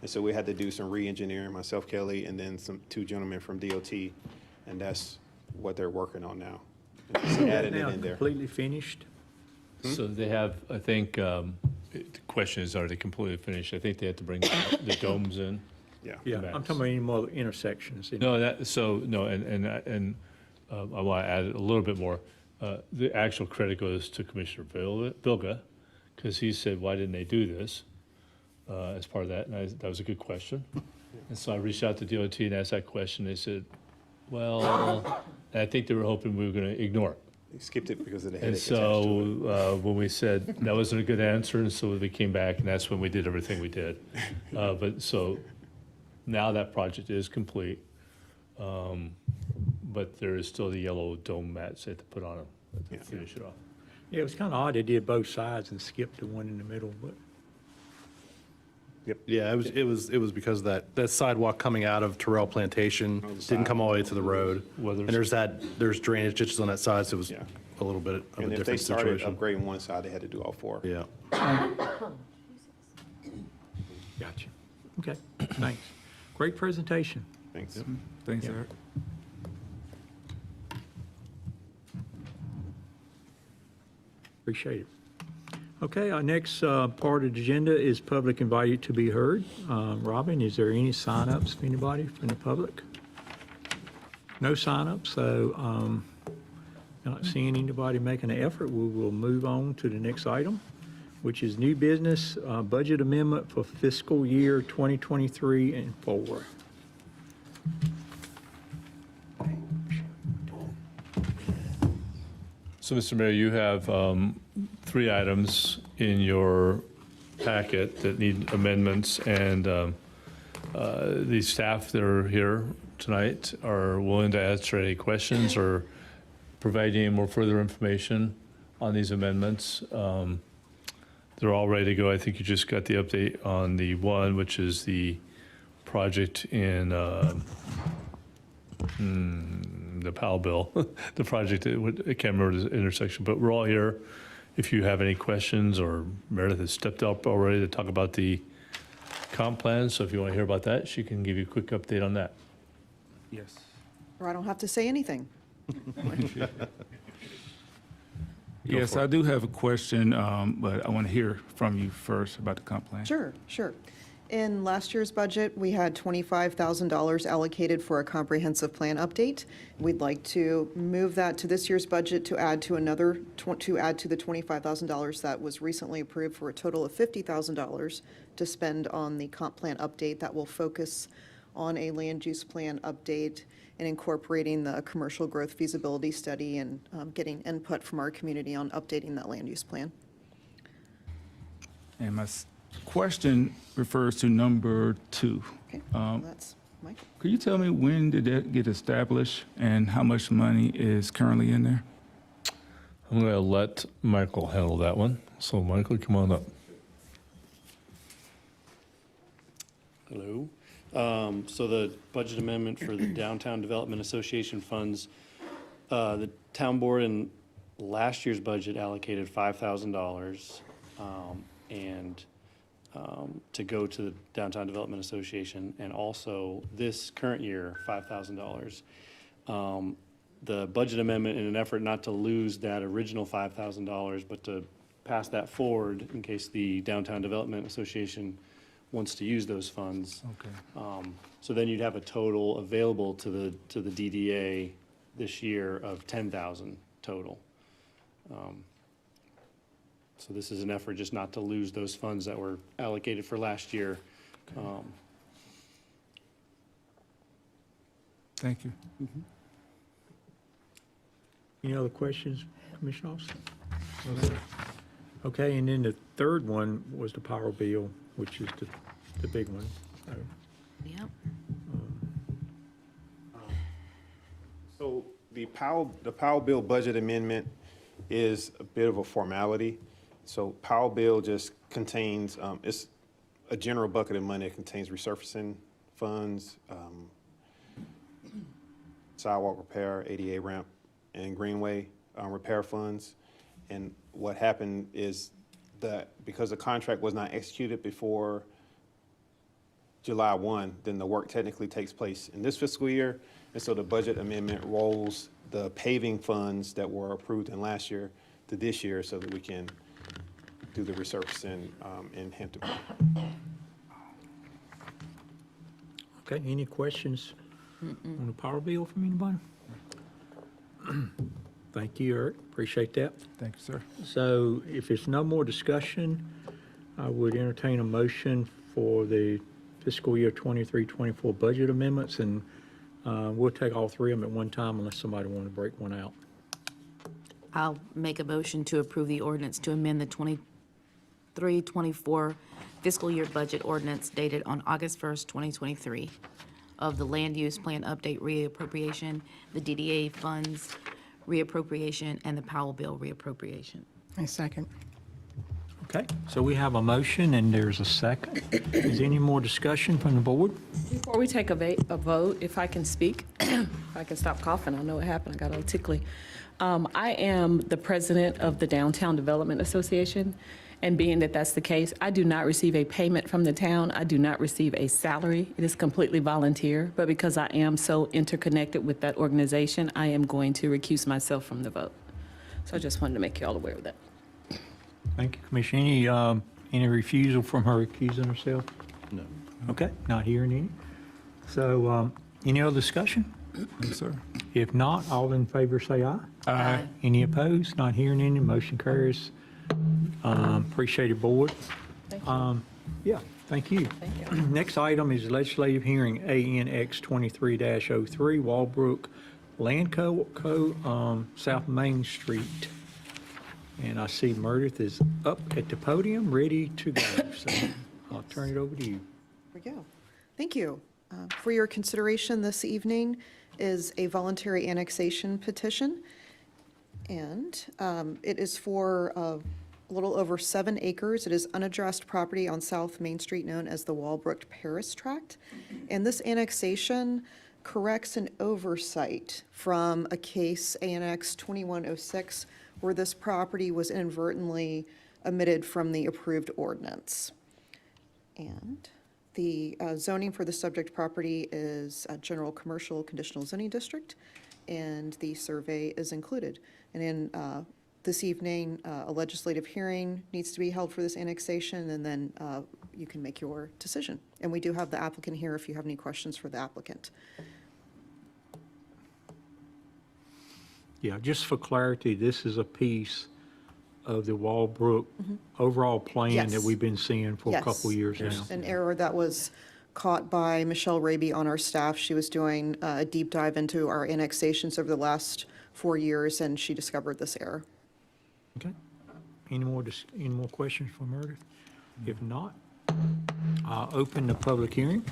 And so we had to do some re-engineering, myself, Kelly, and then two gentlemen from DOT. And that's what they're working on now. And just added it Now in there. completely finished? So they have, I think, the question is, are they completely finished? I think they have to bring the domes in. Yeah. Yeah, Max. I'm talking about any more intersections. No, and I want to add a little bit more. The actual credit goes to Commissioner Bilga, because he said, why didn't they do this as part of that? And that was a good question. And so I reached out to DOT and asked that question. They said, well, I think they were hoping we were going to ignore it. They skipped it because of the headache And attached to it. so when we said that wasn't a good answer, and so they came back, and that's when we did everything we did. But so now that project is complete, but there is still the yellow dome mats they had to put on them to finish it off. Yeah, it was kind of odd they did both sides and skipped the one in the middle, but Yeah, it was because that sidewalk coming out of Terrell Plantation didn't come all the way to the road. Well, And there's drainage ditches on that side, so it was Yeah. a little bit of a And if they different started situation. upgrading one side, they had to do all four. Yeah. gotcha. Okay, thanks. Great presentation. Thanks. Thanks, Yeah. Eric. Appreciate it. Okay, our next part of the agenda is public invited to be heard. Robin, is there any sign-ups for anybody from the public? No sign-ups, so not seeing anybody making an effort, we will move on to the next item, which is new business budget amendment for fiscal year 2023 and forward. So, Mr. Mayor, you have 3 items in your packet that need amendments, and the staff that are here tonight are willing to answer any questions or provide any more further information on these amendments. They're all ready to go. I think you just got the update on the one, which is the project in the Powell bill, the project, I can't remember the intersection, but we're all here if you have any questions, or Meredith has stepped up already to talk about the comp plan, so if you want to hear about that, she can give you a quick update on that. Yes. Or I don't have to say anything. Yes, I do have a question, but I want to hear from you first about the comp plan. Sure, sure. In last year's budget, we had $25,000 allocated for a comprehensive plan update. We'd like to move that to this year's budget to add to another, to add to the $25,000 that was recently approved, for a total of $50,000 to spend on the comp plan update that will focus on a land use plan update and incorporating the commercial growth feasibility study and getting input from our community on updating that land use plan. And my question refers to number 2. Okay, that's Michael. Could you tell me when did that get established and how much money is currently in there? I'm going to let Michael handle that one. So Michael, come on up. Hello. So the budget amendment for the Downtown Development Association funds, the town board in last year's budget allocated $5,000 and to go to the Downtown Development Association, and also this current year, $5,000. The budget amendment, in an effort not to lose that original $5,000, but to pass that forward in case the Downtown Development Association wants to use those funds. Okay. So then you'd have a total available to the DDA this year of 10,000 total. So this is an effort just not to lose those funds that were allocated for last year. Thank you. Any other questions, Commissioner Austin? Okay, and then the third one was the power bill, which is the big one. So, Yep. So the Powell bill budget amendment is a bit of a formality. So Powell bill just contains, it's a general bucket of money. It contains resurfacing funds, sidewalk repair, ADA ramp, and greenway repair funds. And what happened is that because the contract was not executed before July 1, then the work technically takes place in this fiscal year. And so the budget amendment rolls the paving funds that were approved in last year to this year so that we can do the resurfacing in Hampton Park. Okay, any questions on the power bill from anybody? Thank you, Eric. Appreciate that. Thank you, sir. So if there's no more discussion, I would entertain a motion for the fiscal year 23-24 budget amendments, and we'll take all three of them at one time unless somebody want to break one out. I'll make a motion to approve the ordinance to amend the 23-24 fiscal year budget ordinance dated on August 1st, 2023, of the land use plan update reappropriation, the DDA funds reappropriation, and the Powell bill reappropriation. I second. Okay, so we have a motion and there's a second. Is there any more discussion from the board? Before we take a vote, if I can speak, if I can stop coughing, I know what happened, I got a little tickly. I am the president of the Downtown Development Association, and being that that's the case, I do not receive a payment from the town. I do not receive a salary. It is completely volunteer, but because I am so interconnected with that organization, I am going to recuse myself from the vote. So I just wanted to make you all aware of that. Thank you, Commissioner. Any refusal from her accusing herself? No. Okay, not hearing any. So, any other discussion? Yes, sir. If not, all in favor say aye. Aye. Any opposed? Not hearing any, motion carries. Appreciate it, board. Thank you. Yeah, thank you. Thank you. Next item is legislative hearing ANX 23-03, Walbrook Land Co., South Main Street. And I see Meredith is up at the podium, ready to go. So I'll turn it over to you. Here we go. Thank you. For your consideration this evening is a voluntary annexation petition. And it is for a little over 7 acres. It is unaddressed property on South Main Street known as the Walbrook Paris Tract. And this annexation corrects an oversight from a case, ANX 2106, where this property was inadvertently omitted from the approved ordinance. And the zoning for the subject property is a general commercial conditional zoning district, and the survey is included. And in this evening, a legislative hearing needs to be held for this annexation, and then you can make your decision. And we do have the applicant here if you have any questions for the applicant. Yeah, just for clarity, this is a piece of the Walbrook overall plan that Yes. we've been seeing for a Yes. couple of years now. An error that was caught by Michelle Raby on our staff. She was doing a deep dive into our annexations over the last 4 years, and she discovered this error. Okay. Any more questions for Meredith? If not, I'll open the public hearing.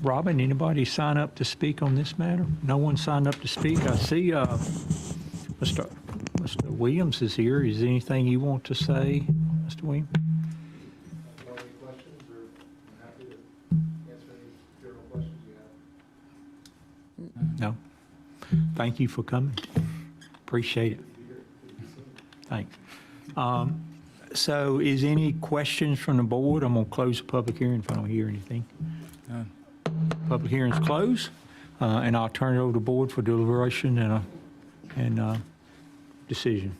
Robin, anybody sign up to speak on this matter? No one signed up to speak. I see Mr. Williams is here. Is there anything you want to say, Mr. Williams? No? Thank you for coming. Appreciate it. Thanks. So is any questions from the board? I'm going to close the public hearing if I don't hear anything. None. Public hearing's closed, and I'll turn it over to the board for deliberation and decision.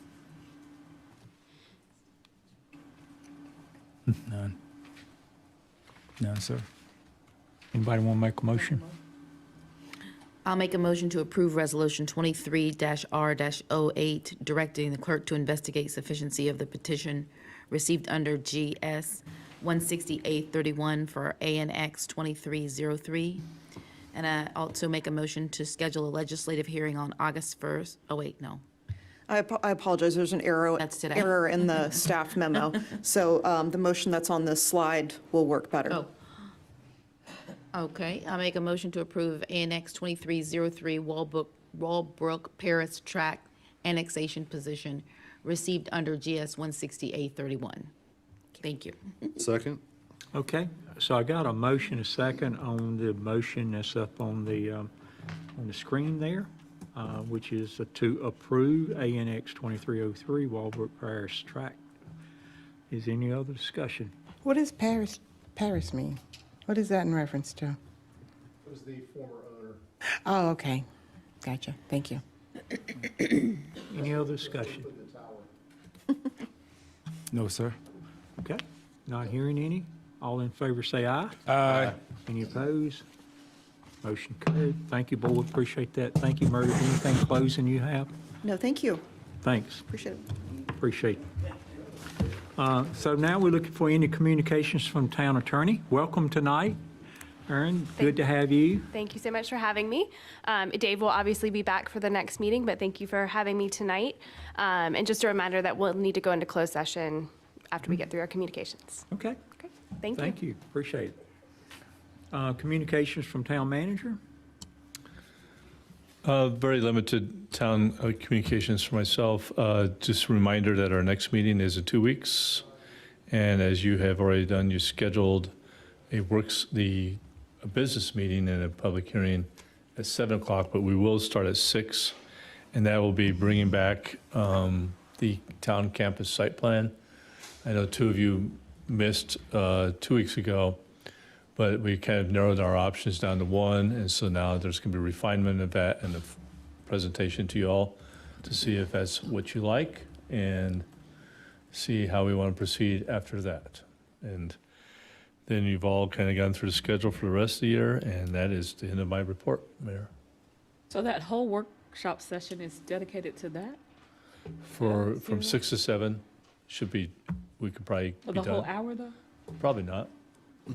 None. None, sir. Anybody want to make a motion? I'll make a motion to approve Resolution 23-R-08, directing the clerk to investigate sufficiency of the petition received under GS 16831 for ANX 2303. And I also make a motion to schedule a legislative hearing on August 1st. Oh, wait, no. I apologize, there's an error. That's today. Error in the staff memo. So the motion that's on this slide will work better. Oh. Okay, I make a motion to approve ANX 2303 Walbrook Paris Tract annexation position received under GS 16831. Thank you. Second? Okay, so I got a motion, a second on the motion that's up on the screen there, which is to approve ANX 2303 Walbrook Paris Tract. Is there any other discussion? What does Paris mean? What is that in reference to? It was the former owner. Oh, okay. Gotcha. Thank you. Any other discussion? No, sir. Okay, not hearing any. All in favor say aye. Aye. Any opposed? Motion carried. Thank you, board. Appreciate that. Thank you, Meredith. Anything closing you have? No, thank you. Thanks. Appreciate it. Appreciate it. So now we're looking for any communications from town attorney. Welcome tonight. Erin, good to have you. Thank you so much for having me. Dave will obviously be back for the next meeting, but thank you for having me tonight. And just a reminder that we'll need to go into closed session after we get through our communications. Okay, Okay, thank you. thank you. Appreciate it. Communications from town manager. Very limited town communications for myself. Just a reminder that our next meeting is in 2 weeks. And as you have already done, you scheduled a business meeting and a public hearing at 7 o'clock, but we will start at 6. And that will be bringing back the town campus site plan. I know 2 of you missed 2 weeks ago, but we kind of narrowed our options down to 1, and so now there's going to be refinement of that and a presentation to you all to see if that's what you like and see how we want to proceed after that. And then you've all kind of gone through the schedule for the rest of the year, and that is the end of my report, Mayor. So that whole workshop session is dedicated to that? From 6 to 7 should be, we could probably For be the whole done. hour, though? Probably not.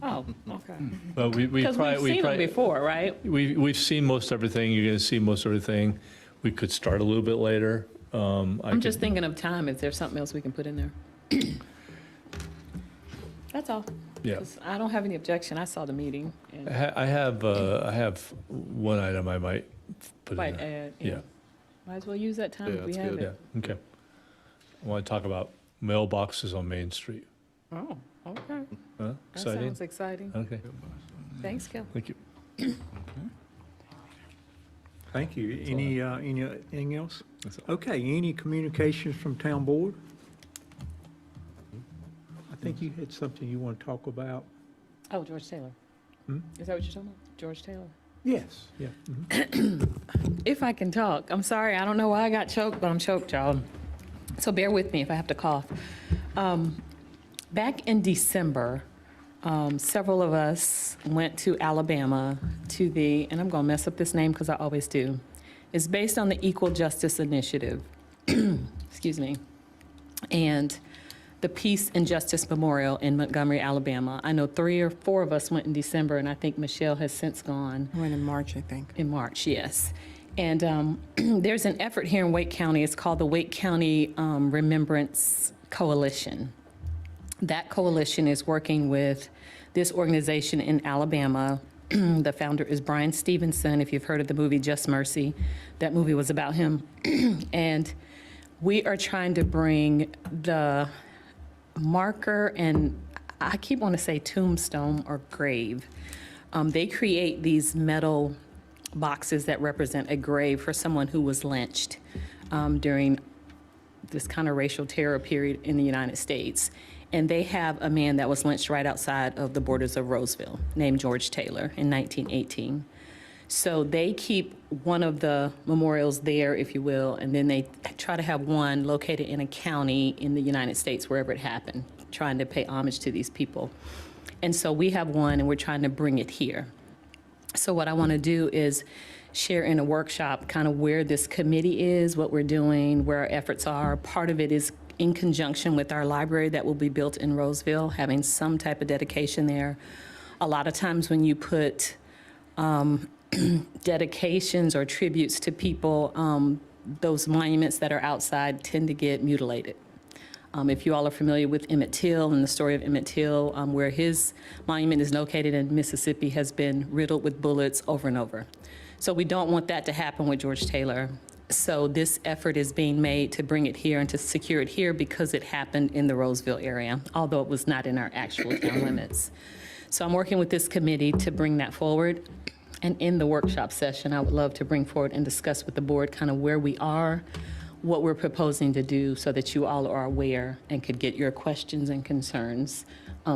Oh, okay. But we Because probably. we've seen them before, right? We've seen most everything. You're going to see most everything. We could start a little bit later. I'm just thinking of time. Is there something else we can put in there? That's all. Yeah. 'Cause I don't have any objection. I saw the meeting and I have one item I might put in might there. add. Yeah. Might as well use that time Yeah, if we that's have good. Yeah, it. okay. I want to talk about mailboxes on Main Street. Oh, okay. Huh? That Exciting? sounds exciting. Okay, Thanks, Kel. thank you. Thank you. Anything else? Okay, any communications from town board? I think you had something you want to talk about. Oh, George Taylor. Is that what you're talking about? George Taylor? Yes. Yeah. Mhm. If I can talk, I'm sorry, I don't know why I got choked, but I'm choked, y'all. So bear with me if I have to cough. Back in December, several of us went to Alabama to and I'm gonna mess up this name because I always do. It's based on the Equal Justice Initiative, excuse me, and the Peace and Justice Memorial in Montgomery, Alabama. I know 3 or 4 of us went in December, and I think Michelle has since gone. I went in March, I think. In March, yes. And there's an effort here in Wake County. It's called the Wake County Remembrance Coalition. That coalition is working with this organization in Alabama. The founder is Brian Stevenson. If you've heard of the movie Just Mercy, that movie was about him. And we are trying to bring the marker, and I keep wanting to say tombstone or grave. They create these metal boxes that represent a grave for someone who was lynched during this kind of racial terror period in the United States. And they have a man that was lynched right outside of the borders of Rolesville named George Taylor in 1918. So they keep one of the memorials there, if you will, and then they try to have one located in a county in the United States, wherever it happened, trying to pay homage to these people. And so we have one, and we're trying to bring it here. So what I want to do is share in a workshop kind of where this committee is, what we're doing, where our efforts are. Part of it is in conjunction with our library that will be built in Rolesville, having some type of dedication there. A lot of times when you put dedications or tributes to people, those monuments that are outside tend to get mutilated. If you all are familiar with Emmett Till and the story of Emmett Till, where his monument is located in Mississippi has been riddled with bullets over and over. So we don't want that to happen with George Taylor. So this effort is being made to bring it here and to secure it here because it happened in the Rolesville area, although it was not in our actual town limits. So I'm working with this committee to bring that forward. And in the workshop session, I would love to bring forward and discuss with the board kind of where we are, what we're proposing to do so that you all are aware and could get your questions and concerns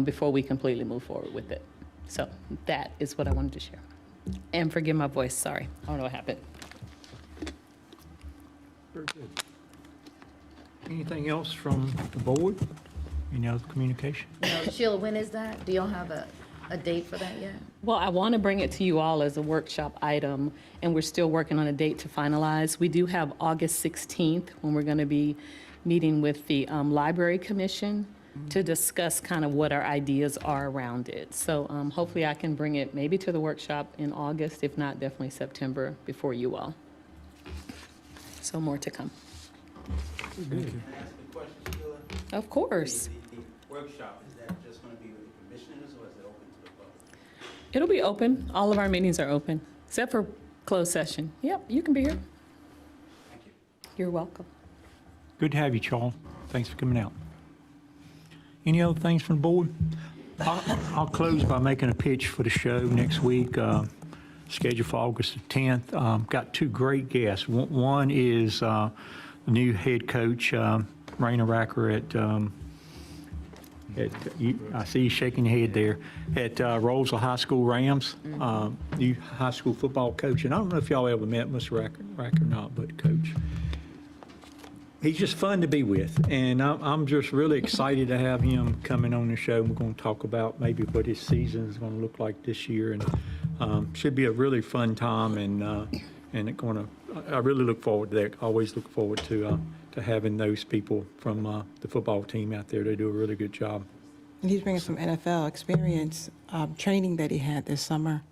before we completely move forward with it. So that is what I wanted to share. And forgive my voice, sorry. I don't know what happened. Very good. Anything else from the board? Any other communication? No, Sheila, when is that? Do y'all have a date for that yet? Well, I want to bring it to you all as a workshop item, and we're still working on a date to finalize. We do have August 16th when we're going to be meeting with the Library Commission to discuss kind of what our ideas are around it. So hopefully I can bring it maybe to the workshop in August, if not definitely September, before you all. So more to come. Of course. The workshop, is that just going to be with the commissioners or is it open to the public? It'll be open. All of our meetings are open, except for closed session. Yep, you can be here. Thank you. You're welcome. Good to have you, Charles. Thanks for coming out. Any other things from the board? I'll close by making a pitch for the show next week, scheduled for August the 10th. Got 2 great guests. One is the new head coach, Raina Racker I see you shaking your head there, at Rolesville High School Rams, new high school football coach. And I don't know if y'all ever met Mr. Racker or not, but coach. He's just fun to be with, and I'm just really excited to have him coming on the show. We're going to talk about maybe what his season is going to look like this year, and should be a really fun time. And I really look forward to that. I always look forward to having those people from the football team out there. They do a really good job. And he's bringing some NFL experience, training that he had this summer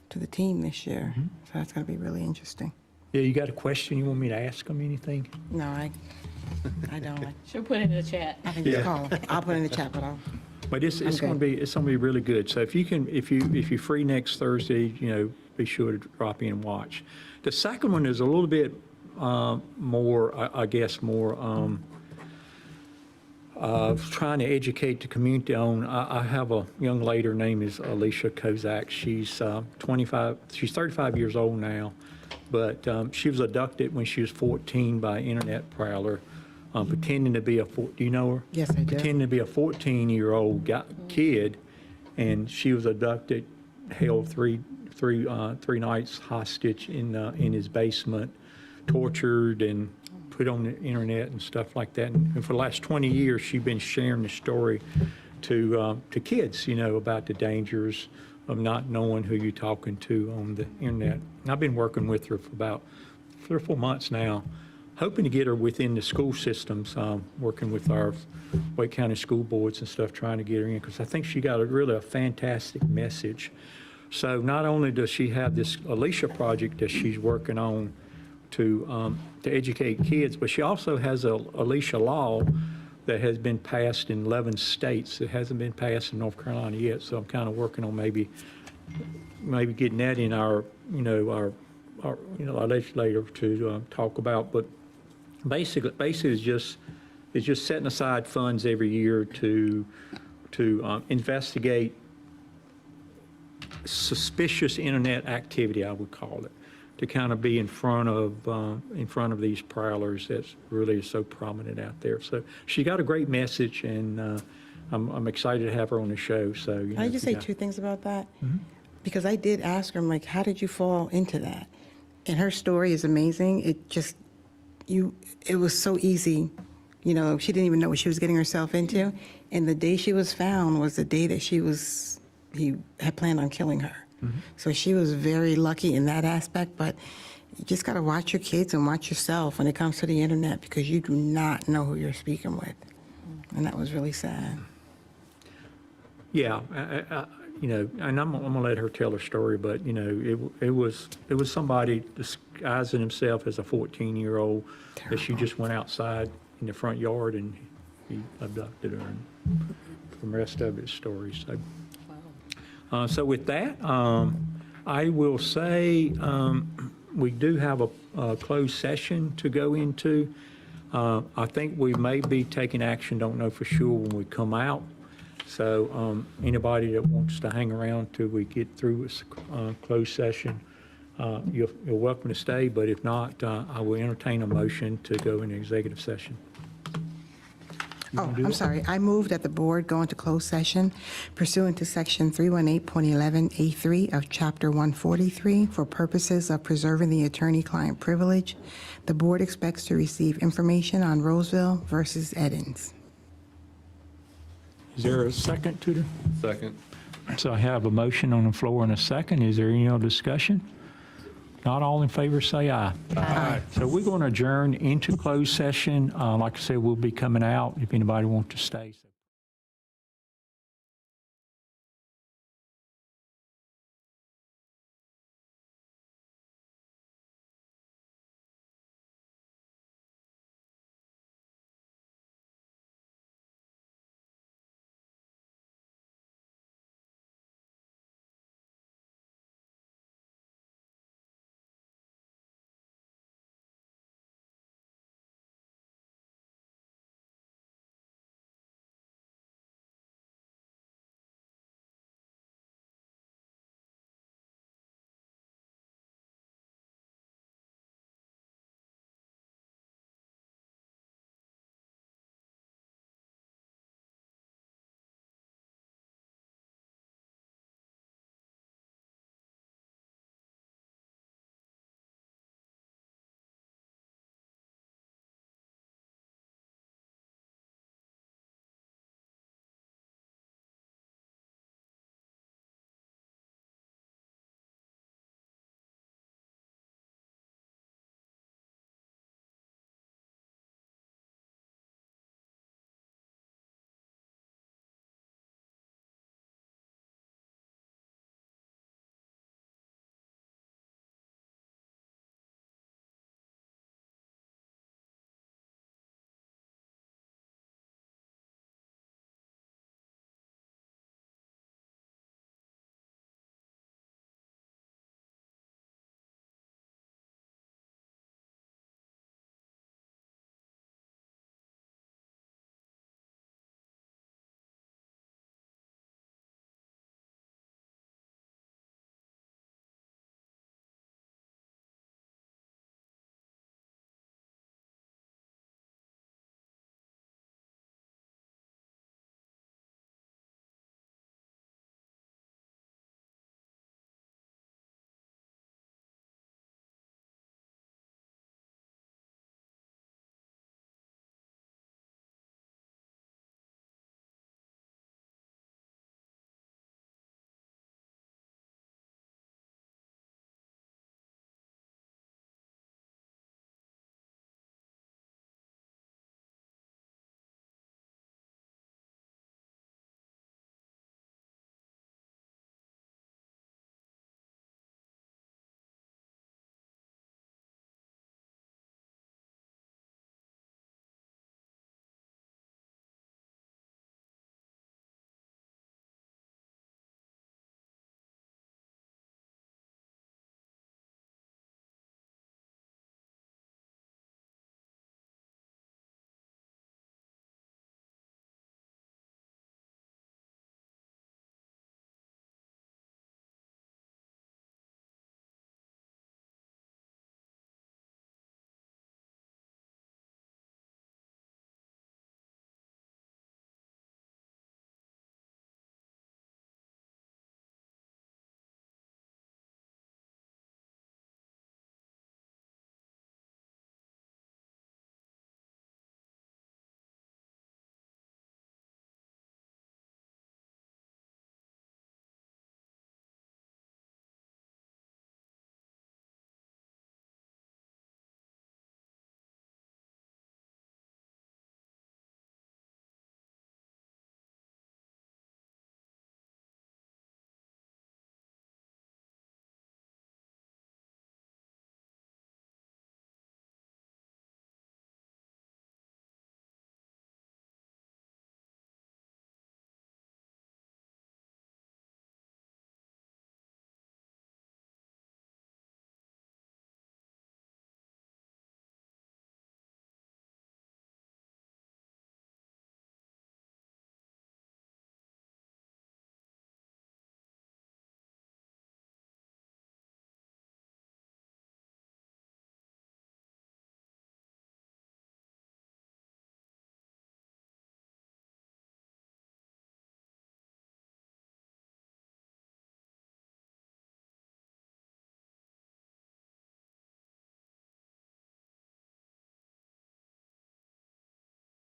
to the team this year. So that's going to be really interesting. Yeah, you got a question you want me to ask him? Anything? No, I don't. She'll put it in the chat. I can just call him. I'll put it in the chat, but I'll. But it's going to be really good. So if you're free next Thursday, be sure to drop in and watch. The second one is a little bit more, I guess, more trying to educate the community on. I have a young lady. Her name is Alicia Kozak. She's 35 years old now. but she was abducted when she was 14 by an internet prowler, pretending to be do you know her? Yes, I do. Pretending to be a 14-year-old kid, and she was abducted, held three nights hostage in his basement, tortured and put on the internet and stuff like that. And for the last 20 years, she's been sharing the story to kids, about the dangers of not knowing who you're talking to on the internet. And I've been working with her for about 3 or 4 months now, hoping to get her within the school systems, working with our Wake County school boards and stuff, trying to get her in, because I think she got really a fantastic message. So not only does she have this Alicia project that she's working on to educate kids, but she also has a Alicia law that has been passed in 11 states. It hasn't been passed in North Carolina yet, so I'm kind of working on maybe getting that in our legislature to talk about. But basically it's just setting aside funds every year to investigate suspicious internet activity, I would call it, to kind of be in front of these prowlers that's really so prominent out there. So she got a great message, and I'm excited to have her on the show. So Can I just say 2 things about that? Because I did ask her, I'm like, how did you fall into that? And her story is amazing. It was so easy. She didn't even know what she was getting herself into. And the day she was found was the day that he had planned on killing her. So she was very lucky in that aspect, but you just got to watch your kids and watch yourself when it comes to the internet, because you do not know who you're speaking with. And that was really sad. Yeah, and I'm gonna let her tell her story, but it was somebody disguising himself as a 14-year-old that she just went outside in the front yard and he abducted her, and the rest of his story. So with that, I will say we do have a closed session to go into. I think we may be taking action, don't know for sure when we come out. So anybody that wants to hang around till we get through this closed session, you're welcome to stay, but if not, I will entertain a motion to go into executive session. Oh, I'm sorry. I move that the board go into closed session pursuant to Section 318.11A3 of Chapter 143 for purposes of preserving the attorney-client privilege. The board expects to receive information on Rolesville versus Eddins. Is there a second to the? Second. So I have a motion on the floor and a second. Is there any other discussion? Not all in favor, say aye. Aye. So we're going to adjourn into closed session. Like I said, we'll be coming out if anybody wants to stay.